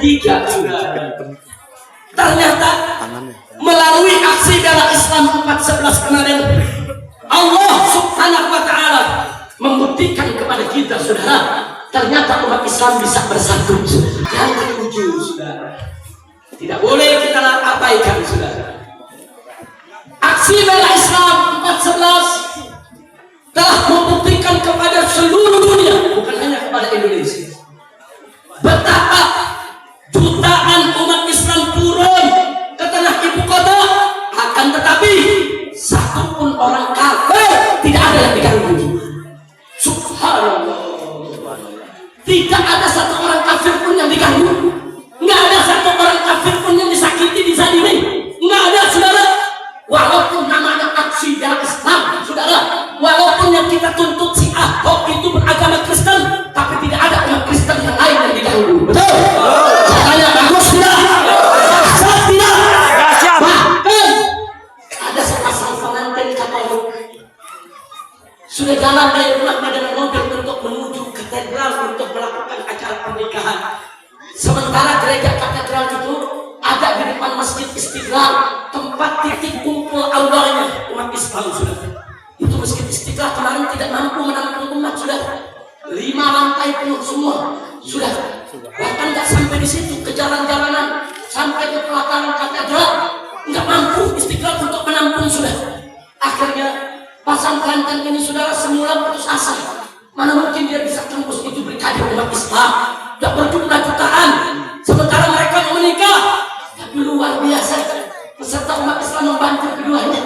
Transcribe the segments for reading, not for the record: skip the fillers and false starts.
ketiga juga. Ternyata melalui aksi bela Islam 4/11 kemarin, Allah Subhanahu wa Ta'ala membuktikan kepada kita, saudara, ternyata umat Islam bisa bersatu. Yang ketujuh, saudara, tidak boleh kita abaikan, saudara. Aksi bela Islam 4/11 telah membuktikan kepada seluruh dunia, bukan hanya kepada Indonesia, betapa jutaan umat Islam turun ke tengah ibu kota, akan tetapi satupun orang kafir tidak ada yang diganggu. Subhanallah, tidak ada satu orang kafir pun yang diganggu, nggak ada satu orang kafir pun yang disakiti, dizalimi, nggak ada, saudara. Walaupun namanya aksi bela Islam, saudara, walaupun yang kita tuntut si Ahok itu beragama Kristen, tapi tidak ada umat Kristen yang lain yang diganggu. Betul? Caranya bagus tidak? Sah tidak? Bahkan ada sepasang pengantin Katolik sudah jalan dari rumahnya dengan mobil untuk menuju katedral untuk melakukan acara pernikahan. Sementara gereja katedral itu ada di depan Masjid Istiqlal, tempat titik kumpul awalnya umat Islam, sudah. Itu Masjid Istiqlal kemarin tidak mampu menampung umat, sudah. 5 lantai penuh semua, sudah. Bahkan nggak sampai di situ, ke jalan-jalanan sampai ke pelataran katedral nggak mampu Istiqlal untuk menampung, sudah. Akhirnya pasang pengantin ini, saudara, semula putus asa. Mana mungkin dia bisa tembus itu berkali umat Islam, tidak berjumlah jutaan. Sementara mereka mau menikah, tapi luar biasa, peserta umat Islam membantu keduanya.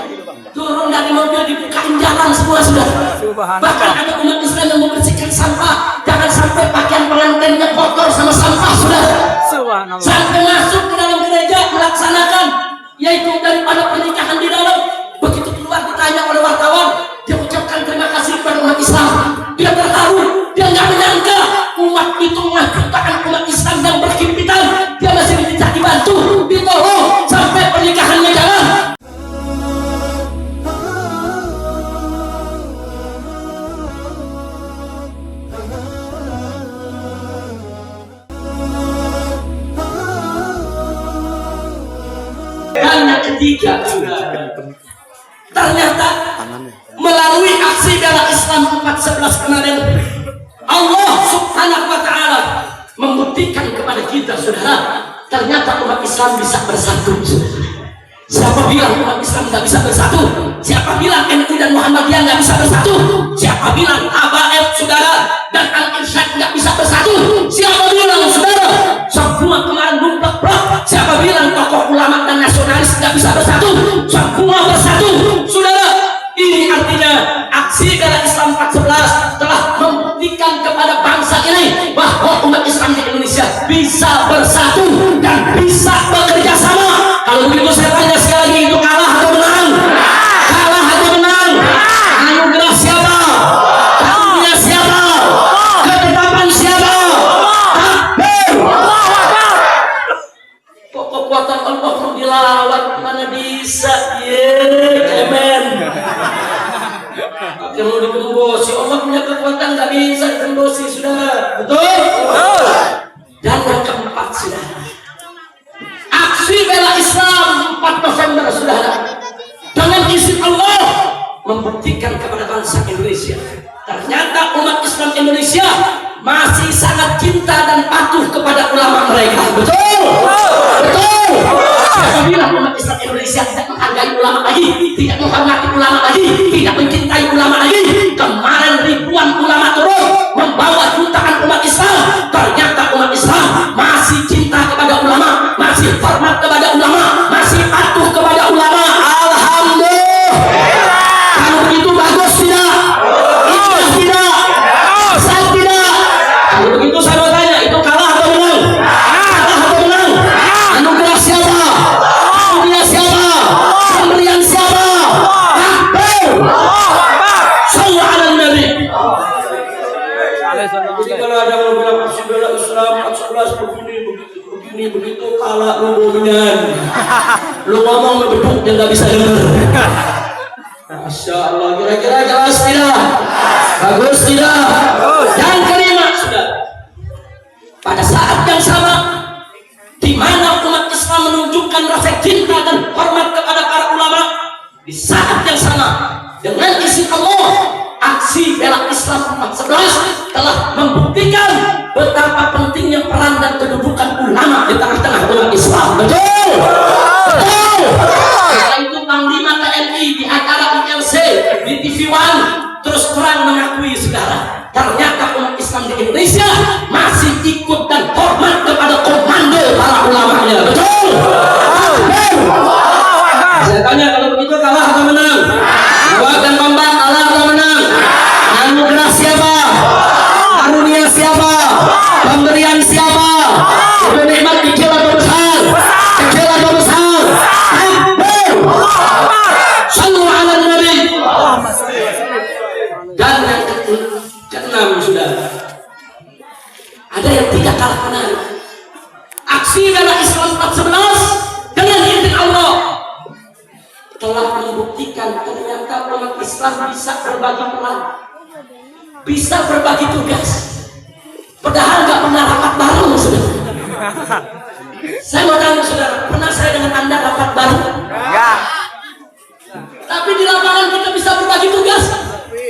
Turun dari mobil, dibukain jalan semua, sudah. Bahkan ada umat Islam yang membersihkan sampah, jangan sampai pakaian pengantinnya kotor sama sampah, sudah. Sampai masuk ke dalam gereja melaksanakan, yaitu daripada pernikahan di dalam. Begitu keluar ditanya oleh wartawan, dia ucapkan terima kasih kepada umat Islam. Dia terharu, dia nggak menyangka umat itu jutaan umat Islam yang berhimpitan, dia masih bisa dibantu, ditolong sampai pernikahannya jalan. Dan yang ketiga juga, ternyata melalui aksi bela Islam 4/11 kemarin, Allah Subhanahu wa Ta'ala membuktikan kepada kita, saudara, ternyata umat Islam bisa bersatu. Siapa bilang umat Islam nggak bisa bersatu? Siapa bilang NU dan Muhammadiyah nggak bisa bersatu? Siapa bilang ABF, saudara, dan Al-Irsyad nggak bisa bersatu? Siapa bilang, saudara, semua kemarin numplak blok? Siapa bilang tokoh ulama dan nasionalis nggak bisa bersatu? Semua bersatu, saudara. Ini artinya aksi bela Islam 4/11 telah membuktikan kepada bangsa ini bahwa umat Islam di Indonesia bisa bersatu dan bisa bekerja sama. Kalau begitu saya tanya sekali lagi, itu kalah atau menang? Kalah atau menang? Anugerah siapa? Karunia siapa? Ketetapan siapa? Takbir! Kok kekuatan Allah mau dilawan, mana bisa? Amen. Kalau digembosi, Allah punya kekuatan, nggak bisa digembosi, saudara. Betul? Dan yang keempat, saudara, aksi bela Islam 4 November, saudara, dengan izin Allah membuktikan kepada bangsa Indonesia, ternyata umat Islam Indonesia masih sangat cinta dan patuh kepada ulama mereka. Betul? Betul? Siapa bilang umat Islam Indonesia tidak menghargai ulama lagi, tidak menghormati ulama lagi, tidak mencintai ulama lagi? Kemarin ribuan ulama turun membawa jutaan umat Islam. Ternyata umat Islam masih cinta kepada ulama, masih hormat kepada ulama, masih patuh kepada ulama. Alhamdulillah. Kalau itu bagus tidak? Ikhlas tidak? Sah tidak? Kalau begitu saya mau tanya, itu kalah atau menang? Kalah atau menang? Anugerah siapa? Karunia siapa? Pemberian siapa? Takbir! Sallu ala Nabi. Jadi kalau ada yang bilang aksi bela Islam 4/11 begini begitu, kalah lu dominan. Lu ngomong beduk dia nggak bisa dengar. Masya Allah, kira-kira jelas tidak? Bagus tidak? Yang kelima, sudah. Pada saat yang sama, Di saat yang sama dengan izin Allah, aksi bela Islam 411 telah membuktikan betapa pentingnya peran dan kedudukan ulama di tengah-tengah umat Islam. Betul. Betul. Setelah itu Panglima TNI di acara ILC di TV One terus terang mengakui saudara, ternyata umat Islam di Indonesia masih ikut dan hormat kepada komando para ulamanya. Betul. Saya tanya, kalau begitu kalah atau menang? Buat dan kompak, kalah atau menang? Anugerah siapa? Karunia siapa? Pemberian siapa? Itu nikmat kecil atau besar? Kecil atau besar? Sallu ala Nabi. Dan yang keenam sudah ada yang tidak kalah menarik. Aksi bela Islam 411 dengan izin Allah telah membuktikan ternyata umat Islam bisa berbagi peran, bisa berbagi tugas. Padahal nggak pernah rapat bareng, saudara. Saya mau tanya saudara, pernah saya dengan Anda rapat bareng? Ya. Tapi di lapangan kita bisa berbagi tugas.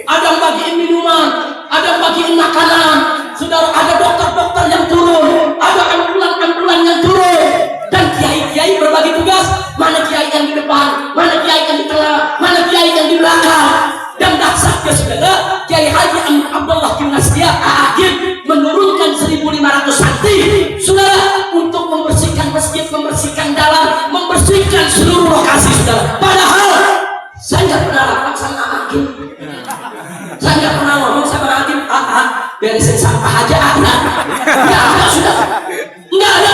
Ada yang bagiin minuman, ada yang bagiin makanan. Saudara, ada dokter-dokter yang turun, ada ambulan-ambulan yang turun, dan kiai-kiai berbagi tugas. Mana kiai yang di depan, mana kiai yang di tengah, mana kiai yang di belakang. Dan dahsyatnya saudara, Kiai Haji Abdullah bin Nasir Agib menurunkan 1.500 santri saudara untuk membersihkan masjid, membersihkan dalam, membersihkan seluruh lokasi saudara. Padahal saya nggak pernah rapat sama Agib, saya nggak pernah ngomong sama Agib, beresin sampah aja ada, nggak ada saudara, nggak ada.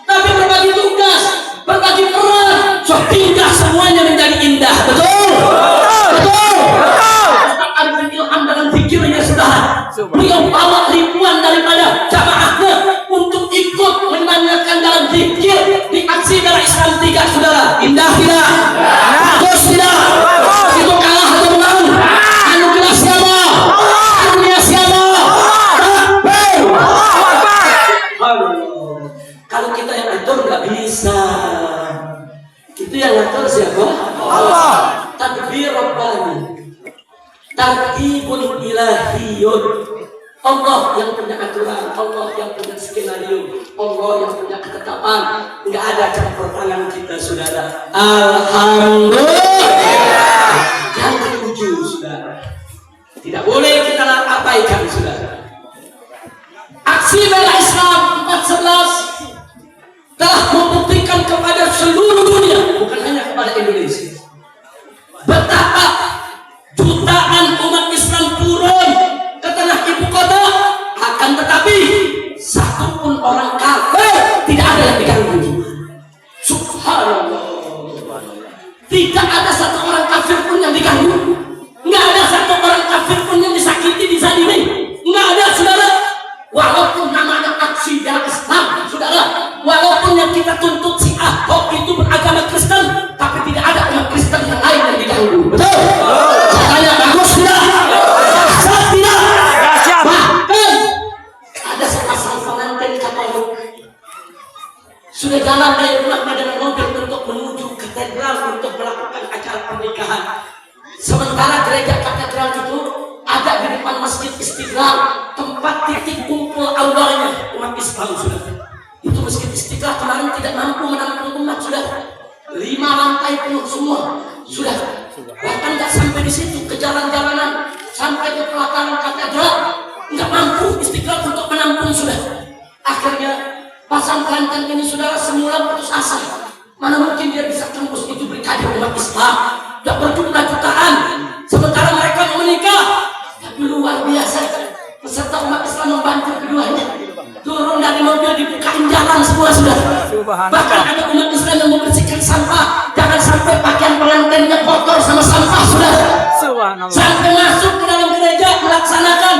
Tapi berbagi tugas, berbagi peran, sehingga semuanya menjadi indah. Betul, betul. Ustaz Arifin Ilham dalam pikirnya saudara, beliau bawa ribuan daripada jamaahnya untuk ikut menanyakan dalam pikir di aksi bela Islam 3 saudara. Indah tidak? Bagus tidak? Itu kalah atau menang? Anugerah siapa? Karunia siapa? Kalau kita yang atur nggak bisa. Itu yang ngatur siapa? Allah. Tadbir Rabbani, tartibun ilahiyun. Allah yang punya aturan, Allah yang punya skenario, Allah yang punya ketetapan. Nggak ada campur tangan kita saudara. Alhamdulillah. Jangan ujung saudara. Tidak boleh kita abaikan saudara. Aksi bela Islam 411 telah membuktikan kepada seluruh dunia, bukan hanya kepada Indonesia, betapa jutaan umat Islam turun ke tanah ibu kota. Akan tetapi satu pun orang kafir tidak ada yang diganggu. Subhanallah, tidak ada satu orang kafir pun yang diganggu, nggak ada satu orang kafir pun yang disakiti, dizalimi, nggak ada saudara. Walaupun namanya aksi bela Islam saudara, walaupun yang kita tuntut si Ahok itu beragama Kristen, tapi tidak ada umat Kristen yang lain yang diganggu. Betul? Saya tanya, bagus tidak? Sah tidak? Bahkan ada sepasang pengantin Katolik sudah jalan dari rumahnya dengan mobil untuk menuju katedral untuk melakukan acara pernikahan. Sementara gereja katedral itu ada di depan Masjid Istiqlal, tempat titik kumpul awalnya umat Islam sudah. Itu Masjid Istiqlal kemarin tidak mampu menampung umat sudah. 5 lantai penuh semua sudah. Bahkan nggak sampai di situ, ke jalan-jalanan sampai ke pelataran katedral nggak mampu Istiqlal untuk menampung sudah. Akhirnya pasang pengantin ini saudara semula putus asa. Mana mungkin dia bisa tembus itu berkali umat Islam, udah berjumlah jutaan. Sementara mereka mau menikah, tapi luar biasa peserta umat Islam membantu keduanya. Turun dari mobil, dibukain jalan semua sudah. Bahkan ada umat Islam yang membersihkan sampah. Jangan sampai pakaian pengantinnya kotor sama sampah sudah. Sampai masuk ke dalam gereja melaksanakan,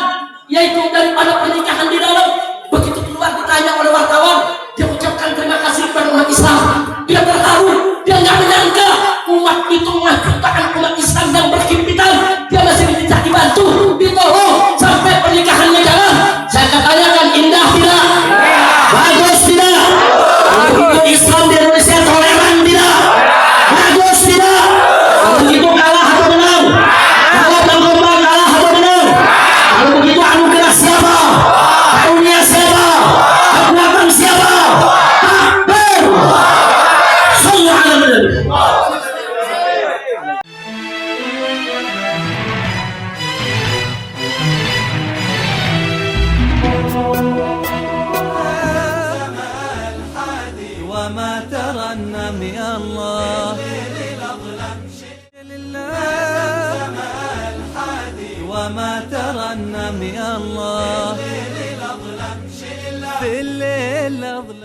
yaitu daripada pernikahan di dalam. Begitu keluar ditanya oleh wartawan, dia ucapkan terima kasih kepada umat Islam. Dia terharu, dia nggak menyangka umat itu jutaan umat Islam yang berhimpitan, dia masih bisa dibantu, ditolong sampai pernikahannya jalan. Saya tanyakan, indah tidak? Bagus tidak? Untuk Islam di Indonesia toleran tidak? Bagus tidak? Untuk itu يا الله لله وما ترنم يا الله في الليل أظلم